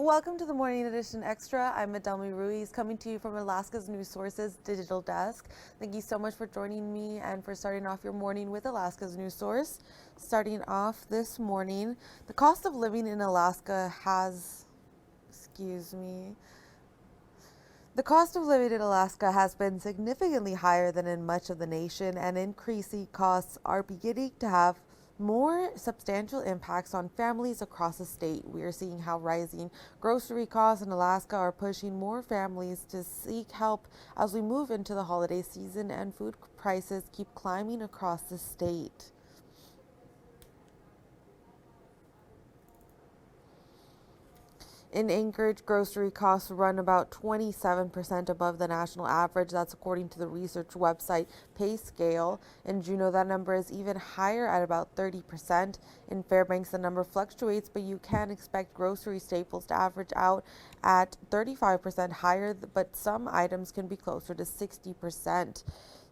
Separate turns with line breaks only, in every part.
Welcome to the Morning Edition Extra. I'm Adelmi Ruiz, coming to you from Alaska's News Sources digital desk. Thank you so much for joining me and for starting off your morning with Alaska's News Source. Starting off this morning, the cost of living in Alaska has, The cost of living in Alaska has been significantly higher than in much of the nation, and increasing costs are beginning to have more substantial impacts on families across the state. We are seeing how rising grocery costs in Alaska are pushing more families to seek help as we move into the holiday season and food prices keep climbing across the state. In Anchorage, grocery costs run about 27% above the national average. That's according to the research website PayScale. In Juneau, that number is even higher at about 30%. In Fairbanks, the number fluctuates, but you can expect grocery staples to average out at 35% higher, but some items can be closer to 60%.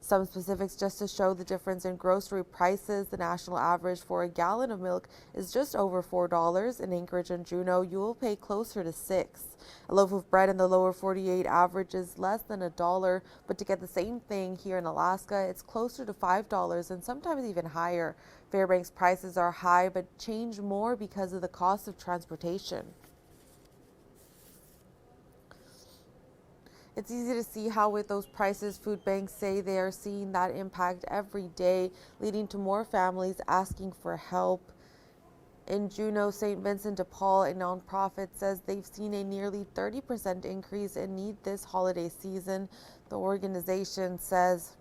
Some specifics just to show the difference in grocery prices. The national average for a gallon of milk is just over $4. In Anchorage and Juneau, you will pay closer to $6. A loaf of bread in the lower 48 averages less than $1, but to get the same thing here in Alaska, it's closer to $5 and sometimes even higher. Fairbanks prices are high, but change more because of the cost of transportation. It's easy to see how with those prices, food banks say they are seeing that impact every day, leading to more families asking for help. In Juneau, St. Vincent de Paul, a nonprofit, says they've seen a nearly 30% increase in need this holiday season. The organization says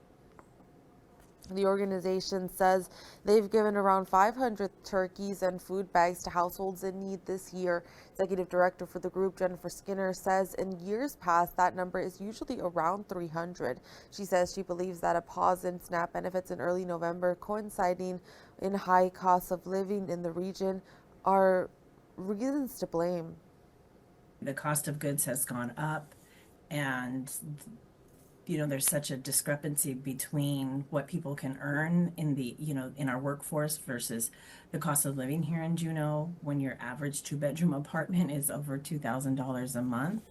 they've given around 500 turkeys and food bags to households in need this year. Executive Director for the group, Jennifer Skinner, says in years past that number is usually around 300. She says she believes that a pause in SNAP benefits in early November, coinciding in high costs of living in the region, are reasons to blame.
The cost of goods has gone up, and there's such a discrepancy between what people can earn in our workforce versus the cost of living here in Juneau when your average two-bedroom apartment is over $2,000 a month.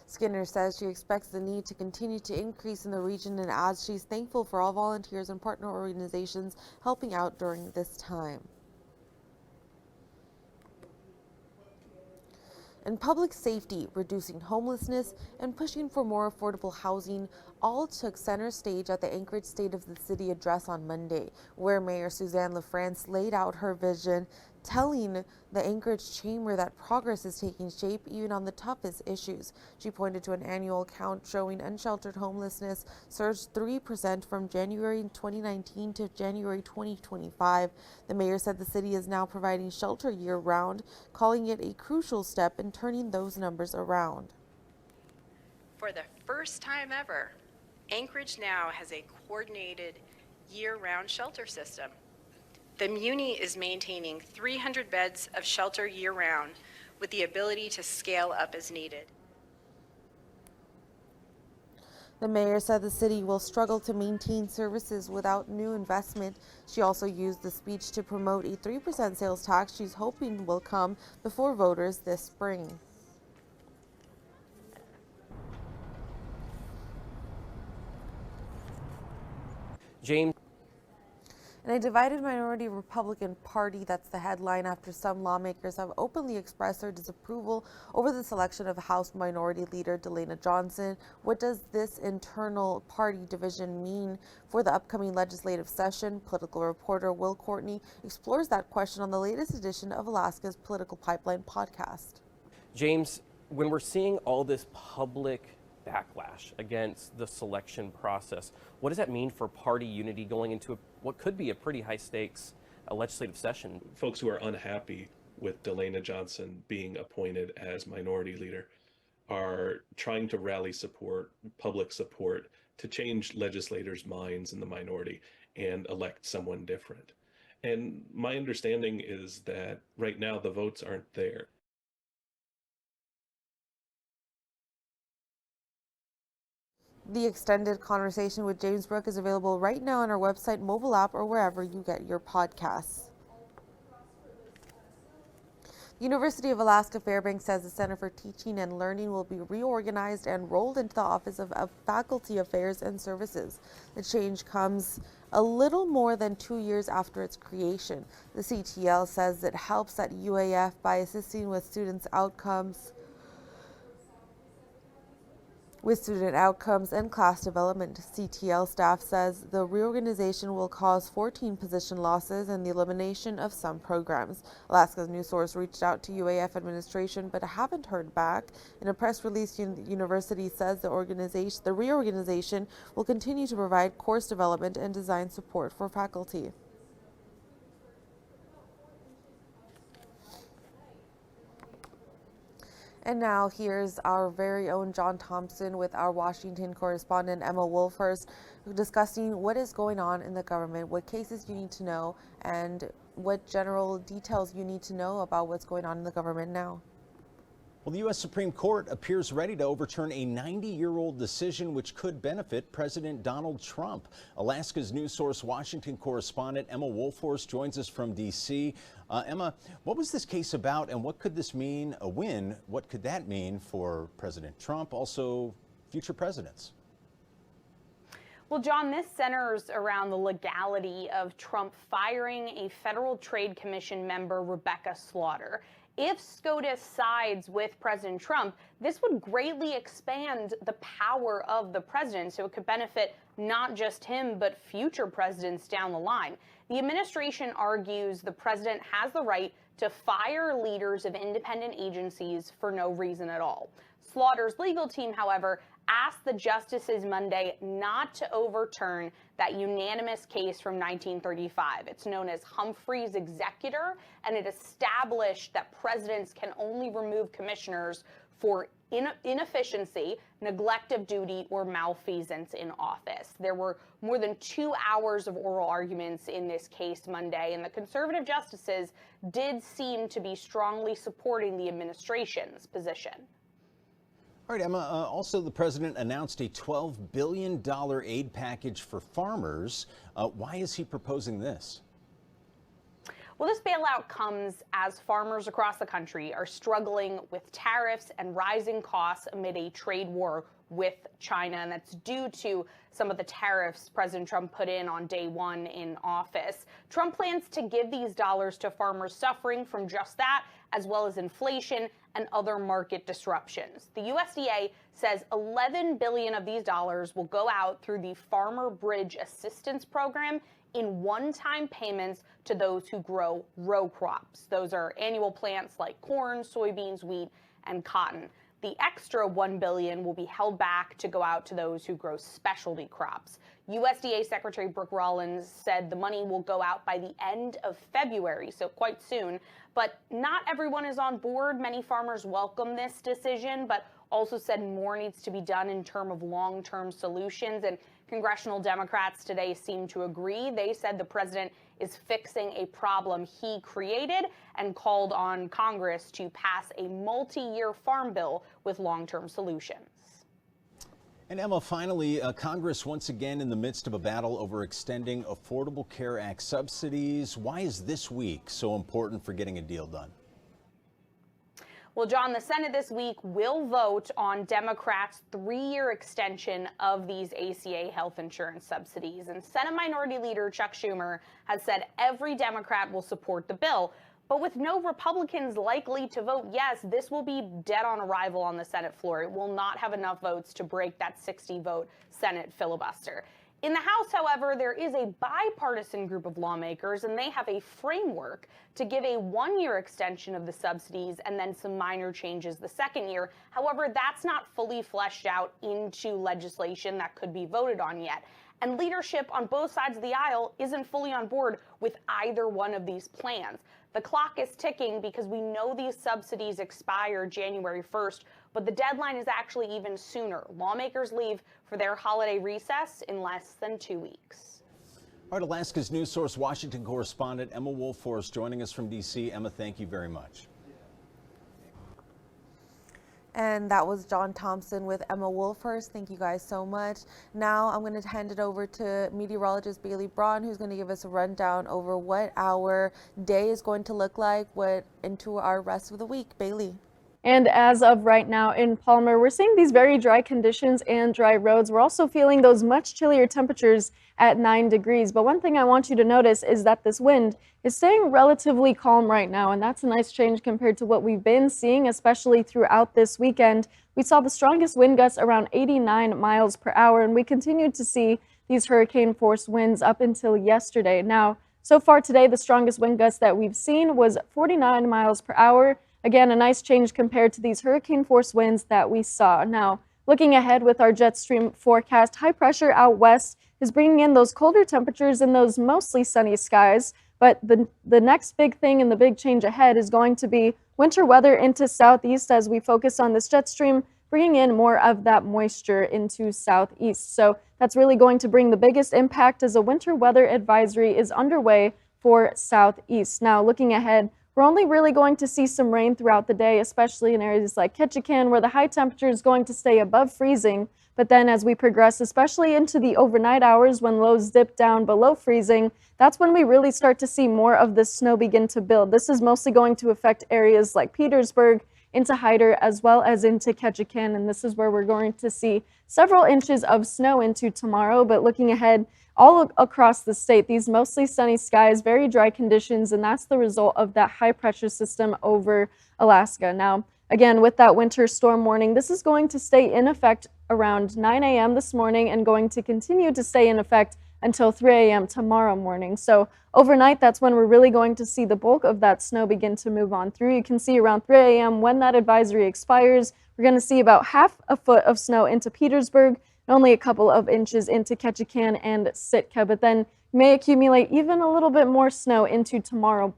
Skinner says she expects the need to continue to increase in the region and adds she's thankful for all volunteers and partner organizations helping out during this time. And public safety, reducing homelessness, and pushing for more affordable housing all took center stage at the Anchorage State of the City address on Monday, where Mayor Suzanne LaFrance laid out her vision, telling the Anchorage Chamber that progress is taking shape even on the toughest issues. She pointed to an annual count showing unsheltered homelessness surged 3% from January 2019 to January 2025. The mayor said the city is now providing shelter year-round, calling it a crucial step in turning those numbers around.
For the first time ever, Anchorage now has a coordinated year-round shelter system. The Muni is maintaining 300 beds of shelter year-round with the ability to scale up as needed.
The mayor said the city will struggle to maintain services without new investment. She also used the speech to promote a 3% sales tax she's hoping will come before voters this spring.
James.
In a divided minority Republican Party, that's the headline after some lawmakers have openly expressed their disapproval over the selection of House Minority Leader Delana Johnson. What does this internal party division mean for the upcoming legislative session? Political reporter Will Courtney explores that question on the latest edition of Alaska's Political Pipeline podcast.
James, when we're seeing all this public backlash against the selection process, what does that mean for party unity going into what could be a pretty high stakes legislative session?
Folks who are unhappy with Delana Johnson being appointed as minority leader are trying to rally support, public support, to change legislators' minds in the minority and elect someone different. And my understanding is that right now the votes aren't there.
The extended conversation with James Brooke is available right now on our website, mobile app, or wherever you get your podcasts. University of Alaska Fairbanks says the Center for Teaching and Learning will be reorganized and rolled into the Office of Faculty Affairs and Services. The change comes a little more than 2 years after its creation. The CTL says it helps at UAF by assisting with student outcomes and class development. CTL staff says the reorganization will cause 14 position losses and the elimination of some programs. Alaska's news source reached out to UAF administration but haven't heard back. In a press release, the university says the reorganization will continue to provide course development and design support for faculty. And now here's our very own John Thompson with our Washington correspondent Emma Wolfers discussing what is going on in the government, what cases you need to know, and what general details you need to know about what's going on in the government now.
Well, the U.S. Supreme Court appears ready to overturn a 90-year-old decision which could benefit President Donald Trump. Alaska's news source Washington correspondent Emma Wolfers joins us from D.C. Emma, what was this case about and what could this mean, a win, what could that mean for President Trump, also future presidents?
Well, John, this centers around the legality of Trump firing a Federal Trade Commission member, Rebecca Slaughter. If SCOTUS sides with President Trump, this would greatly expand the power of the president, so it could benefit not just him, but future presidents down the line. The administration argues the president has the right to fire leaders of independent agencies for no reason at all. Slaughter's legal team, however, asked the justices Monday not to overturn that unanimous case from 1935. It's known as Humphrey's Executor, and it established that presidents can only remove commissioners for inefficiency, neglect of duty, or malfeasance in office. There were more than 2 hours of oral arguments in this case Monday, and the conservative justices did seem to be strongly supporting the administration's position.
All right, Emma, also the president announced a $12 billion aid package for farmers. Why is he proposing this?
Well, this bailout comes as farmers across the country are struggling with tariffs and rising costs amid a trade war with China, and that's due to some of the tariffs President Trump put in on day one in office. Trump plans to give these dollars to farmers suffering from just that, as well as inflation and other market disruptions. The USDA says $11 billion of these dollars will go out through the Farmer Bridge Assistance Program in one-time payments to those who grow row crops. Those are annual plants like corn, soybeans, wheat, and cotton. The extra $1 billion will be held back to go out to those who grow specialty crops. USDA Secretary Brooke Rollins said the money will go out by the end of February, so quite soon. But not everyone is on board. Many farmers welcome this decision, but also said more needs to be done in terms of long-term solutions. And congressional Democrats today seem to agree. They said the president is fixing a problem he created and called on Congress to pass a multi-year farm bill with long-term solutions.
And Emma, finally, Congress once again in the midst of a battle over extending Affordable Care Act subsidies. Why is this week so important for getting a deal done?
Well, John, the Senate this week will vote on Democrats' 3-year extension of these ACA health insurance subsidies. And Senate Minority Leader Chuck Schumer has said every Democrat will support the bill. But with no Republicans likely to vote yes, this will be dead on arrival on the Senate floor. It will not have enough votes to break that 60-vote Senate filibuster. In the House, however, there is a bipartisan group of lawmakers, and they have a framework to give a 1-year extension of the subsidies and then some minor changes the second year. However, that's not fully fleshed out into legislation that could be voted on yet. And leadership on both sides of the aisle isn't fully on board with either one of these plans. The clock is ticking because we know these subsidies expire January 1st, but the deadline is actually even sooner. Lawmakers leave for their holiday recess in less than 2 weeks.
All right, Alaska's news source, Washington correspondent Emma Wolfers joining us from D.C. Emma, thank you very much.
And that was John Thompson with Emma Wolfhurst. Thank you guys so much. Now I'm going to hand it over to meteorologist Bailey Braun, who's going to give us a rundown over what our day is going to look like, what into our rest of the week. Bailey.
And as of right now in Palmer, we're seeing these very dry conditions and dry roads. We're also feeling those much chillier temperatures at 9 degrees. But one thing I want you to notice is that this wind is staying relatively calm right now. And that's a nice change compared to what we've been seeing, especially throughout this weekend. We saw the strongest wind gusts around 89 miles per hour, and we continued to see these hurricane force winds up until yesterday. Now, so far today, the strongest wind gust that we've seen was 49 miles per hour. Again, a nice change compared to these hurricane force winds that we saw. Now, looking ahead with our jet stream forecast, high pressure out west is bringing in those colder temperatures and those mostly sunny skies. But the next big thing and the big change ahead is going to be winter weather into southeast as we focus on this jet stream, bringing in more of that moisture into southeast. So that's really going to bring the biggest impact as a winter weather advisory is underway for southeast. Now, looking ahead, we're only really going to see some rain throughout the day, especially in areas like Ketchikan, where the high temperature is going to stay above freezing. But then as we progress, especially into the overnight hours when lows dip down below freezing, that's when we really start to see more of this snow begin to build. This is mostly going to affect areas like Petersburg, into Hyder, as well as into Ketchikan. And this is where we're going to see several inches of snow into tomorrow. But looking ahead, all across the state, these mostly sunny skies, very dry conditions, and that's the result of that high pressure system over Alaska. Now, again, with that winter storm warning, this is going to stay in effect around 9 a.m. this morning and going to continue to stay in effect until 3 a.m. tomorrow morning. So overnight, that's when we're really going to see the bulk of that snow begin to move on through. You can see around 3 a.m. when that advisory expires, we're going to see about half a foot of snow into Petersburg, and only a couple of inches into Ketchikan and Sitka, but then may accumulate even a little bit more snow into tomorrow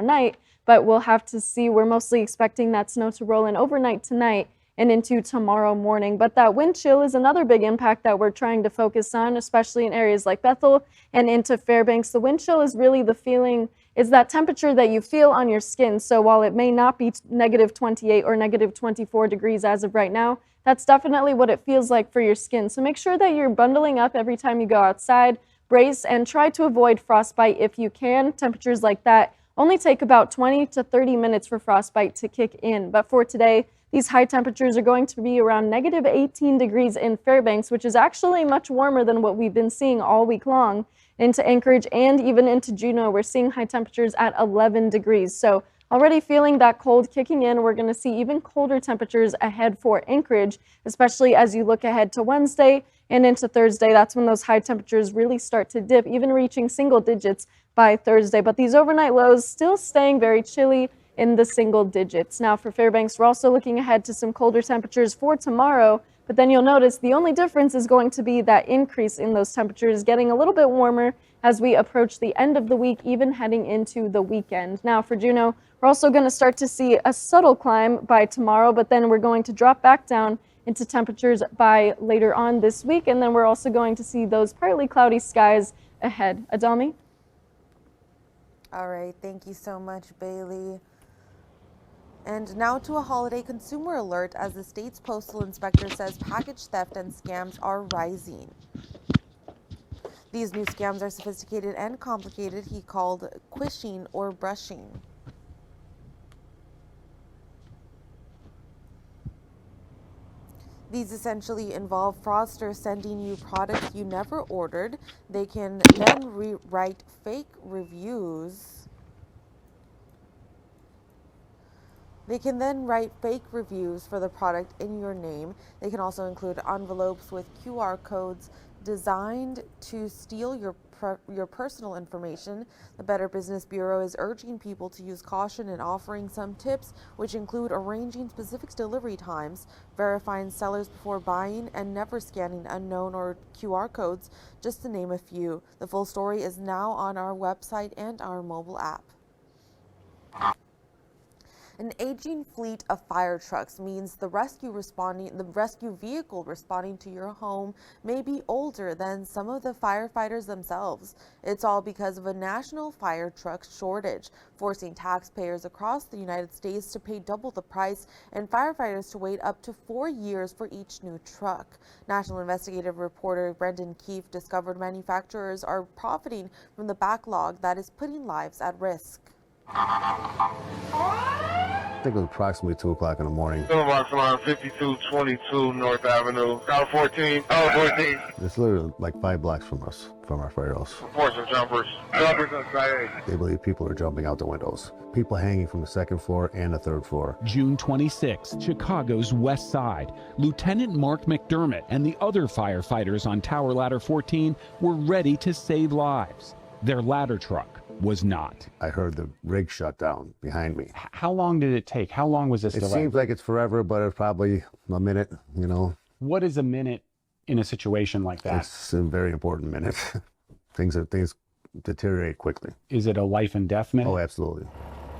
night, but we'll have to see. We're mostly expecting that snow to roll in overnight tonight and into tomorrow morning. But that wind chill is another big impact that we're trying to focus on, especially in areas like Bethel and into Fairbanks. The wind chill is really the feeling, is that temperature that you feel on your skin. So while it may not be negative 28 or negative 24 degrees as of right now, that's definitely what it feels like for your skin. So make sure that you're bundling up every time you go outside, brace, and try to avoid frostbite if you can. Temperatures like that only take about 20 to 30 minutes for frostbite to kick in. But for today, these high temperatures are going to be around negative 18 degrees in Fairbanks, which is actually much warmer than what we've been seeing all week long. Into Anchorage and even into Juneau, we're seeing high temperatures at 11 degrees. So already feeling that cold kicking in. We're going to see even colder temperatures ahead for Anchorage, especially as you look ahead to Wednesday and into Thursday. That's when those high temperatures really start to dip, even reaching single digits by Thursday. But these overnight lows still staying very chilly in the single digits. Now for Fairbanks, we're also looking ahead to some colder temperatures for tomorrow. But then you'll notice the only difference is going to be that increase in those temperatures getting a little bit warmer as we approach the end of the week, even heading into the weekend. Now for Juneau, we're also going to start to see a subtle climb by tomorrow, but then we're going to drop back down into temperatures by later on this week. And then we're also going to see those partly cloudy skies ahead. Adelmi?
All right, thank you so much, Bailey. And now to a holiday consumer alert as the state's postal inspector says package theft and scams are rising. These new scams are sophisticated and complicated, he called quishing or brushing. These essentially involve fraudsters sending you products you never ordered. They can then write fake reviews. They can then write fake reviews for the product in your name. They can also include envelopes with QR codes designed to steal your personal information. The Better Business Bureau is urging people to use caution and offering some tips, which include arranging specific delivery times, verifying sellers before buying, and never scanning unknown or QR codes, just to name a few. The full story is now on our website and our mobile app. An aging fleet of fire trucks means the rescue vehicle responding to your home may be older than some of the firefighters themselves. It's all because of a national fire truck shortage, forcing taxpayers across the United States to pay double the price and firefighters to wait up to 4 years for each new truck. National investigative reporter Brendan Keefe discovered manufacturers are profiting from the backlog that is putting lives at risk.
I think it was approximately 2 o'clock in the morning.
Boulevard line 5222 North Avenue, Tower 14. Tower 14.
It's literally like 5 blocks from us, from our firehouse.
Reports of jumpers. Jumpers on site.
They believe people are jumping out the windows. People hanging from the 2nd floor and the 3rd floor.
June 26, Chicago's West Side. Lieutenant Mark McDermott and the other firefighters on Tower Ladder 14 were ready to save lives. Their ladder truck was not.
I heard the rig shut down behind me.
How long did it take? How long was this
It
delay?
seems like it's forever, but it's probably a minute, you know.
What is a minute in a situation like that?
It's a very important minute. Things deteriorate quickly.
Is it a life and death minute?
Oh, absolutely.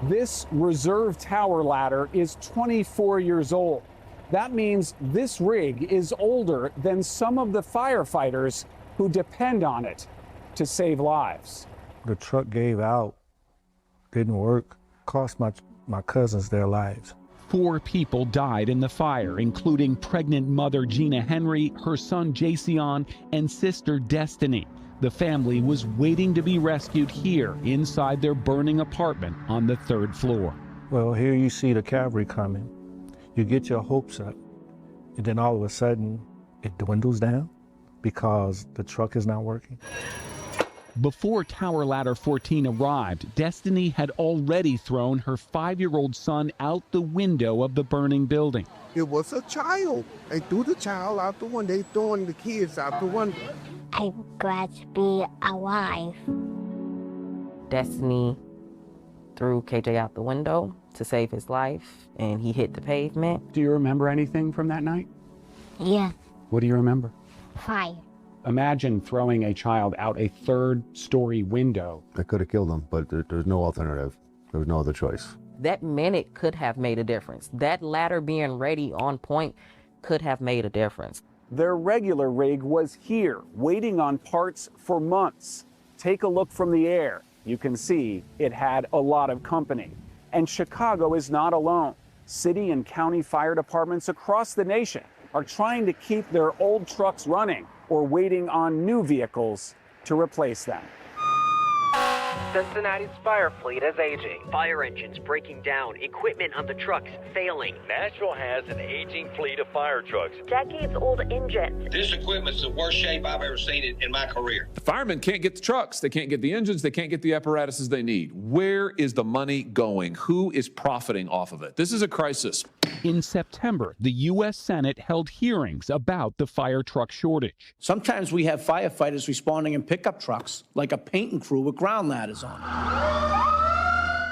This reserve tower ladder is 24 years old. That means this rig is older than some of the firefighters who depend on it to save lives.
The truck gave out, didn't work, cost my cousins their lives.
4 people died in the fire, including pregnant mother Gina Henry, her son Jason, and sister Destiny. The family was waiting to be rescued here inside their burning apartment on the 3rd floor.
Well, here you see the cavalry coming. You get your hopes up, and then all of a sudden it dwindles down because the truck is not working.
Before Tower Ladder 14 arrived, Destiny had already thrown her 5-year-old son out the window of the burning building.
It was a child. They threw the child out the window. They throwing the kids out the window.
I'm glad to be alive.
Destiny threw KJ out the window to save his life, and he hit the pavement.
Do you remember anything from that night?
Yeah.
What do you remember?
Fire.
Imagine throwing a child out a 3rd-story window.
I could have killed him, but there's no alternative. There was no other choice.
That minute could have made a difference. That ladder being ready on point could have made a difference.
Their regular rig was here, waiting on parts for months. Take a look from the air. You can see it had a lot of company. And Chicago is not alone. City and county fire departments across the nation are trying to keep their old trucks running or waiting on new vehicles to replace them.
Cincinnati's fire fleet is aging. Fire engines breaking down, equipment on the trucks failing.
Nashville has an aging fleet of fire trucks.
Decades-old engines.
This equipment's the worst shape I've ever seen it in my career.
The firemen can't get the trucks, they can't get the engines, they can't get the apparatuses they need. Where is the money going? Who is profiting off of it? This is a crisis.
In September, the U.S. Senate held hearings about the fire truck shortage.
Sometimes we have firefighters responding in pickup trucks, like a painting crew with ground ladders on.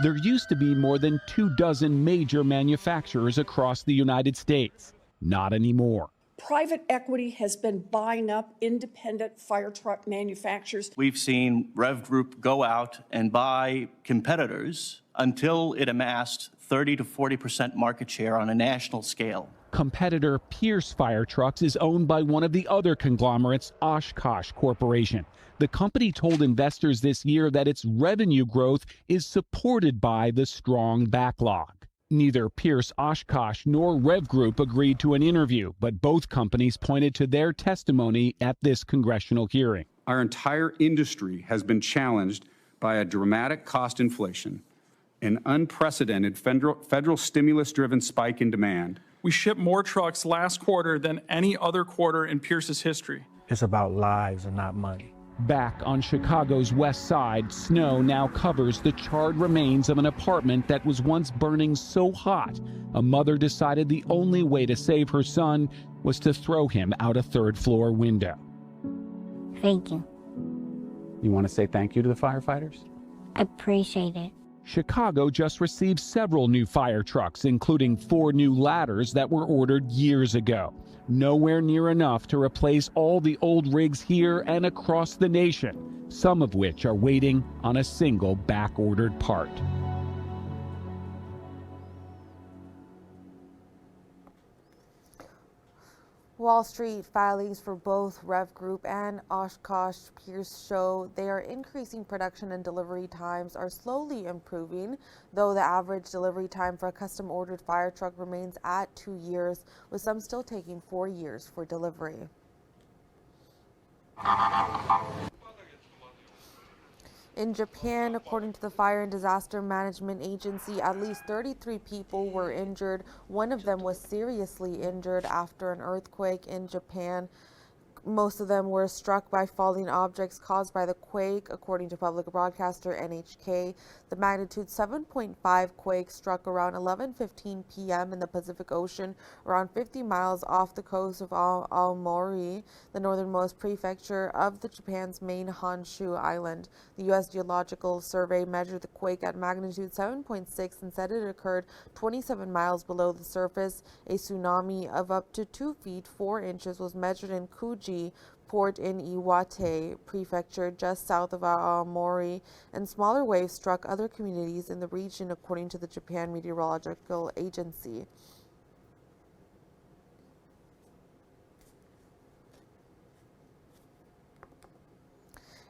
There used to be more than 24 major manufacturers across the United States. Not anymore.
Private equity has been buying up independent fire truck manufacturers.
We've seen Rev Group go out and buy competitors until it amassed 30 to 40% market share on a national scale.
Competitor Pierce Fire Trucks is owned by one of the other conglomerates, Oshkosh Corporation. The company told investors this year that its revenue growth is supported by the strong backlog. Neither Pierce Oshkosh nor Rev Group agreed to an interview, but both companies pointed to their testimony at this congressional hearing.
Our entire industry has been challenged by a dramatic cost inflation, an unprecedented federal stimulus-driven spike in demand.
We shipped more trucks last quarter than any other quarter in Pierce's history.
It's about lives and not money.
Back on Chicago's west side, snow now covers the charred remains of an apartment that was once burning so hot, a mother decided the only way to save her son was to throw him out a 3rd-floor window.
Thank you.
You want to say thank you to the firefighters?
I appreciate it.
Chicago just received several new fire trucks, including 4 new ladders that were ordered years ago. Nowhere near enough to replace all the old rigs here and across the nation, some of which are waiting on a single back-ordered part.
Wall Street filings for both Rev Group and Oshkosh Pierce show they are increasing production and delivery times are slowly improving, though the average delivery time for a custom ordered fire truck remains at 2 years, with some still taking 4 years for delivery. In Japan, according to the Fire and Disaster Management Agency, at least 33 people were injured. One of them was seriously injured after an earthquake in Japan. Most of them were struck by falling objects caused by the quake, according to public broadcaster NHK. The magnitude 7.5 quake struck around 11:15 p.m. in the Pacific Ocean, around 50 miles off the coast of Aomori, the northernmost prefecture of Japan's main Honshu island. The U.S. Geological Survey measured the quake at magnitude 7.6 and said it occurred 27 miles below the surface. A tsunami of up to 2 feet 4 inches was measured in Kuji port in Iwate Prefecture, just south of Aomori, and smaller waves struck other communities in the region, according to the Japan Meteorological Agency.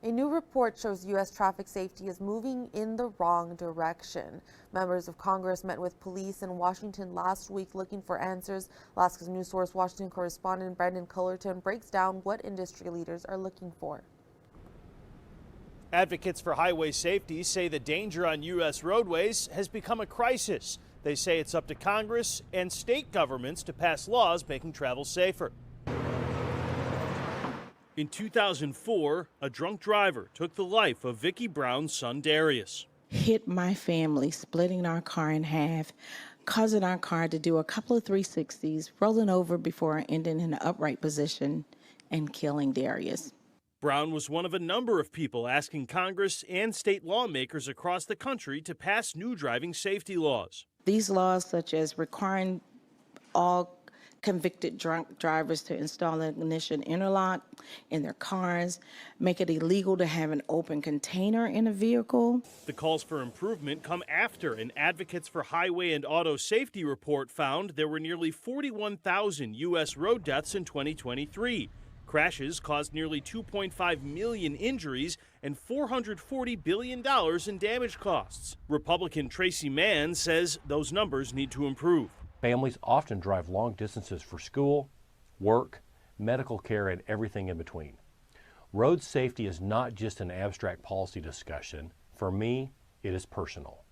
A new report shows U.S. traffic safety is moving in the wrong direction. Members of Congress met with police in Washington last week looking for answers. Alaska's News Source Washington correspondent Brendan Cullerton breaks down what industry leaders are looking for.
Advocates for highway safety say the danger on U.S. roadways has become a crisis. They say it's up to Congress and state governments to pass laws making travel safer. In 2004, a drunk driver took the life of Vicki Brown's son Darius.
Hit my family, splitting our car in half, causing our car to do a couple of 360s, rolling over before ending in an upright position, and killing Darius.
Brown was one of a number of people asking Congress and state lawmakers across the country to pass new driving safety laws.
These laws, such as requiring all convicted drunk drivers to install an ignition interlock in their cars, make it illegal to have an open container in a vehicle.
The calls for improvement come after an Advocates for Highway and Auto Safety report found there were nearly 41,000 U.S. road deaths in 2023. Crashes caused nearly 2.5 million injuries and $440 billion in damage costs. Republican Tracy Mann says those numbers need to improve.
Families often drive long distances for school, work, medical care, and everything in between. Road safety is not just an abstract policy discussion. For me, it is personal.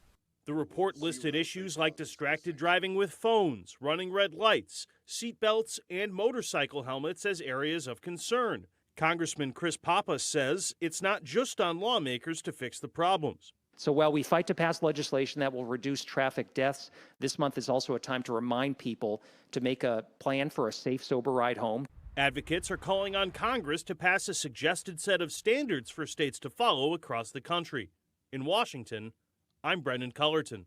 The report listed issues like distracted driving with phones, running red lights, seat belts, and motorcycle helmets as areas of concern. Congressman Chris Pappas says it's not just on lawmakers to fix the problems.
So while we fight to pass legislation that will reduce traffic deaths, this month is also a time to remind people to make a plan for a safe, sober ride home.
Advocates are calling on Congress to pass a suggested set of standards for states to follow across the country. In Washington, I'm Brendan Cullerton.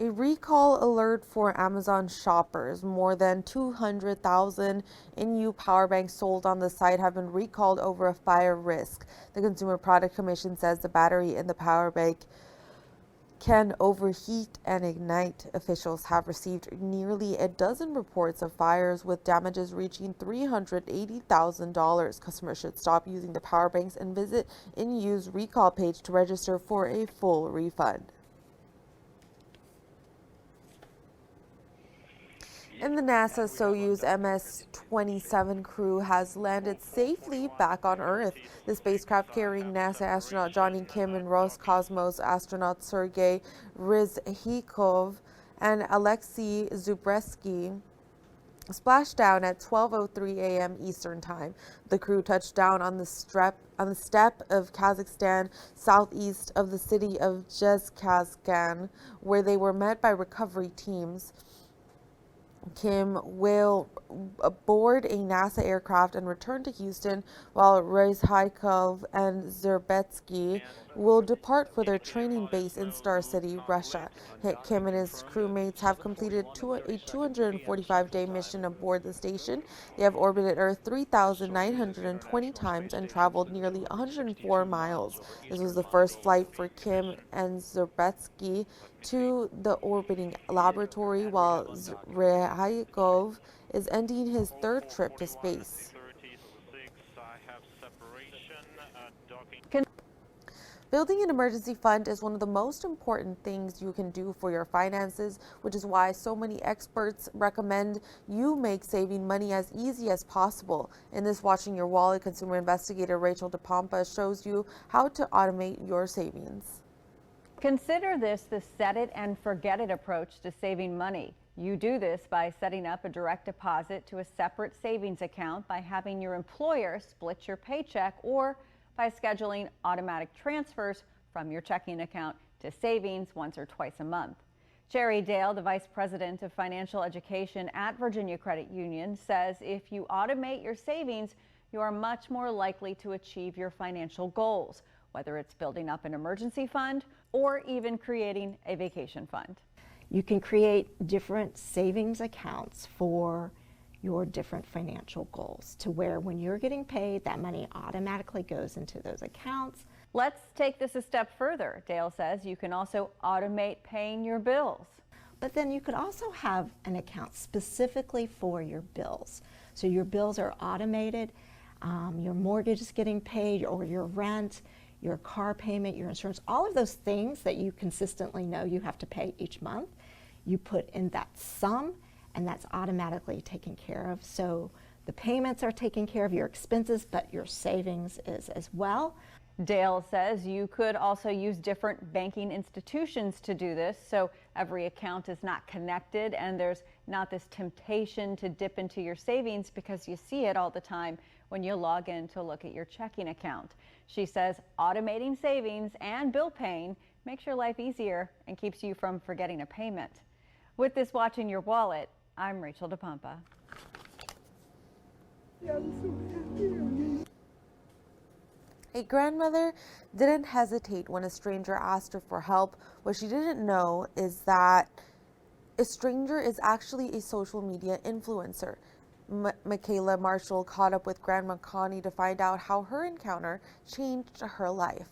A recall alert for Amazon shoppers. More than 200,000 NU power banks sold on the site have been recalled over a fire risk. The Consumer Product Commission says the battery in the power bank can overheat and ignite. Officials have received nearly a dozen reports of fires with damages reaching $380,000. Customers should stop using the power banks and visit NU's recall page to register for a full refund. And the NASA Soyuz MS-27 crew has landed safely back on Earth. The spacecraft carrying NASA astronaut Johnny Kim and Roscosmos astronaut Sergei Ryzhikov and Alexei Zubreski splashed down at 12:03 a.m. Eastern Time. The crew touched down on the steppe of Kazakhstan, southeast of the city of Zhezkazgan, where they were met by recovery teams. Kim will board a NASA aircraft and return to Houston, while Ryzhikov and Zerbetsky will depart for their training base in Star City, Russia. Kim and his crewmates have completed a 245-day mission aboard the station. They have orbited Earth 3,920 times and traveled nearly 104 miles. This was the first flight for Kim and Zerbetzky to the orbiting laboratory, while Ryakov is ending his third trip to space. Building an emergency fund is one of the most important things you can do for your finances, which is why so many experts recommend you make saving money as easy as possible. In this Watching Your Wallet, consumer investigator Rachel DePompa shows you how to automate your savings.
Consider this the set it and forget it approach to saving money. You do this by setting up a direct deposit to a separate savings account by having your employer split your paycheck, or by scheduling automatic transfers from your checking account to savings once or twice a month. Sherry Dale, the Vice President of Financial Education at Virginia Credit Union, says if you automate your savings, you are much more likely to achieve your financial goals, whether it's building up an emergency fund or even creating a vacation fund.
You can create different savings accounts for your different financial goals, to where when you're getting paid, that money automatically goes into those accounts.
Let's take this a step further. Dale says you can also automate paying your bills.
But then you could also have an account specifically for your bills. So your bills are automated, your mortgage is getting paid, or your rent, your car payment, your insurance, all of those things that you consistently know you have to pay each month, you put in that sum, and that's automatically taken care of. So the payments are taken care of, your expenses, but your savings is as well.
Dale says you could also use different banking institutions to do this, so every account is not connected and there's not this temptation to dip into your savings because you see it all the time when you log in to look at your checking account. She says automating savings and bill paying makes your life easier and keeps you from forgetting a payment. With this Watching Your Wallet, I'm Rachel DePompa.
A grandmother didn't hesitate when a stranger asked her for help. What she didn't know is that a stranger is actually a social media influencer. Michaela Marshall caught up with Grandma Connie to find out how her encounter changed her life.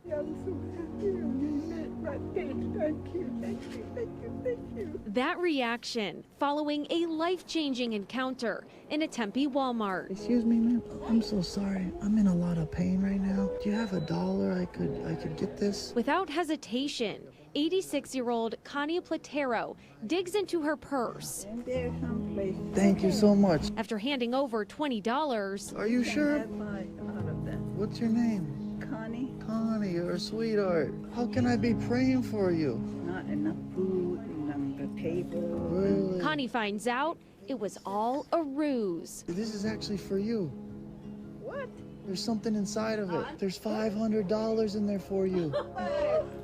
I'm so happy you met my dad. Thank you, thank you, thank you, thank you.
That reaction following a life-changing encounter in a Tempe Walmart.
Excuse me, ma'am. I'm so sorry. I'm in a lot of pain right now. Do you have $1 I could get this?
Without hesitation, 86-year-old Connie Platero digs into her purse.
Thank you so much.
After handing over $20.
Are you sure? What's your name?
Connie.
Connie, you're a sweetheart. How can I be praying for you?
Not enough food on the table.
Really?
Connie finds out it was all a ruse.
This is actually for you.
What?
There's something inside of it. There's $500 in there for you.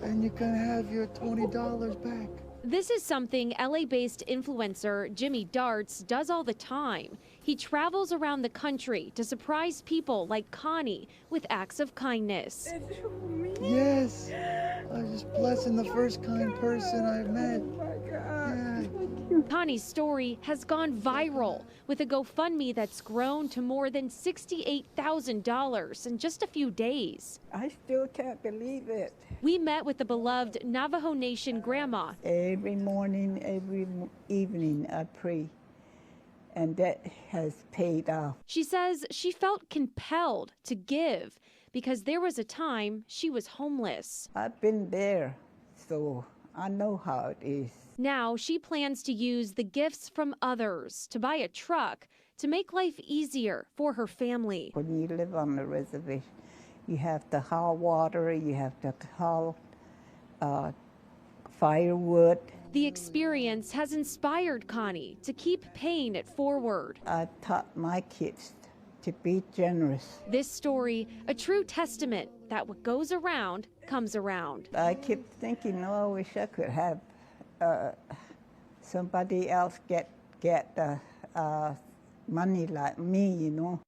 And you can have your $20 back.
This is something LA-based influencer Jimmy Darts does all the time. He travels around the country to surprise people like Connie with acts of kindness.
Yes, I was just blessing the first kind person I've met.
Connie's story has gone viral with a GoFundMe that's grown to more than $68,000 in just a few days.
I still can't believe it.
We met with the beloved Navajo Nation grandma.
Every morning, every evening, I pray, and that has paid off.
She says she felt compelled to give because there was a time she was homeless.
I've been there, so I know how it is.
Now she plans to use the gifts from others to buy a truck to make life easier for her family.
When you live on the reservation, you have to haul water, you have to haul firewood.
The experience has inspired Connie to keep paying it forward.
I taught my kids to be generous.
This story, a true testament that what goes around comes around.
I keep thinking, oh, I wish I could have somebody else get money like me, you know.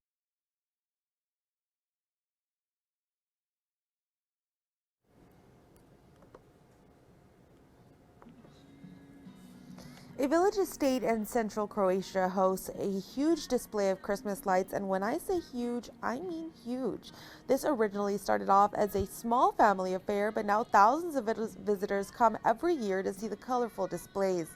A village estate in central Croatia hosts a huge display of Christmas lights, and when I say huge, I mean huge. This originally started off as a small family affair, but now thousands of visitors come every year to see the colorful displays.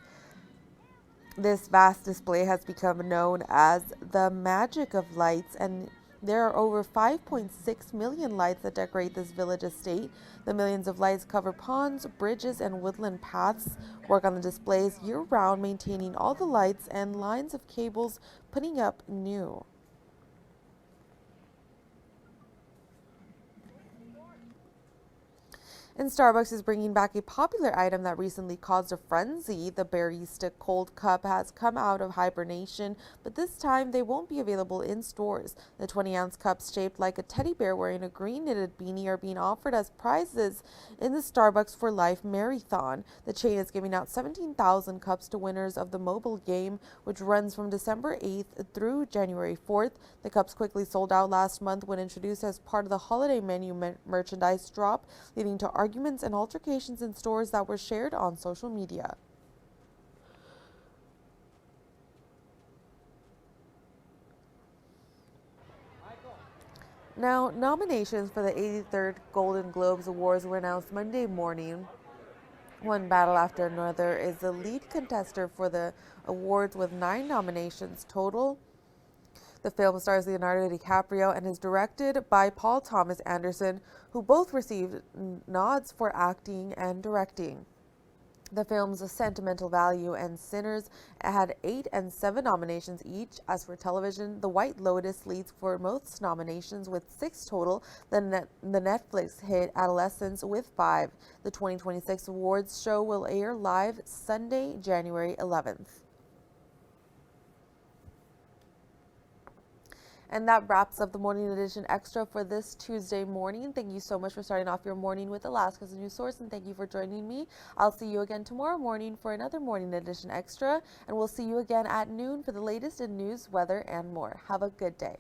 This vast display has become known as the Magic of Lights, and there are over 5.6 million lights that decorate this village estate. The millions of lights cover ponds, bridges, and woodland paths, work on the displays year-round, maintaining all the lights and lines of cables, putting up new. And Starbucks is bringing back a popular item that recently caused a frenzy. The barista cold cup has come out of hibernation, but this time they won't be available in stores. The 20-ounce cups shaped like a teddy bear wearing a green knitted beanie are being offered as prizes in the Starbucks for Life Marathon. The chain is giving out 17,000 cups to winners of the mobile game, which runs from December 8th through January 4th. The cups quickly sold out last month when introduced as part of the holiday menu merchandise drop, leading to arguments and altercations in stores that were shared on social media. Now, nominations for the 83rd Golden Globes Awards were announced Monday morning. One battle after another is the lead contender for the awards with 9 nominations total. The film stars Leonardo DiCaprio and is directed by Paul Thomas Anderson, who both received nods for acting and directing. The film's sentimental value and Sinners had 8 and 7 nominations each. As for television, The White Lotus leads for most nominations with 6 total, the Netflix hit Adolescence with 5. The 2026 awards show will air live Sunday, January 11th. And that wraps up the Morning Edition Extra for this Tuesday morning. Thank you so much for starting off your morning with Alaska's news source, and thank you for joining me. I'll see you again tomorrow morning for another Morning Edition Extra, and we'll see you again at noon for the latest in news, weather, and more. Have a good day.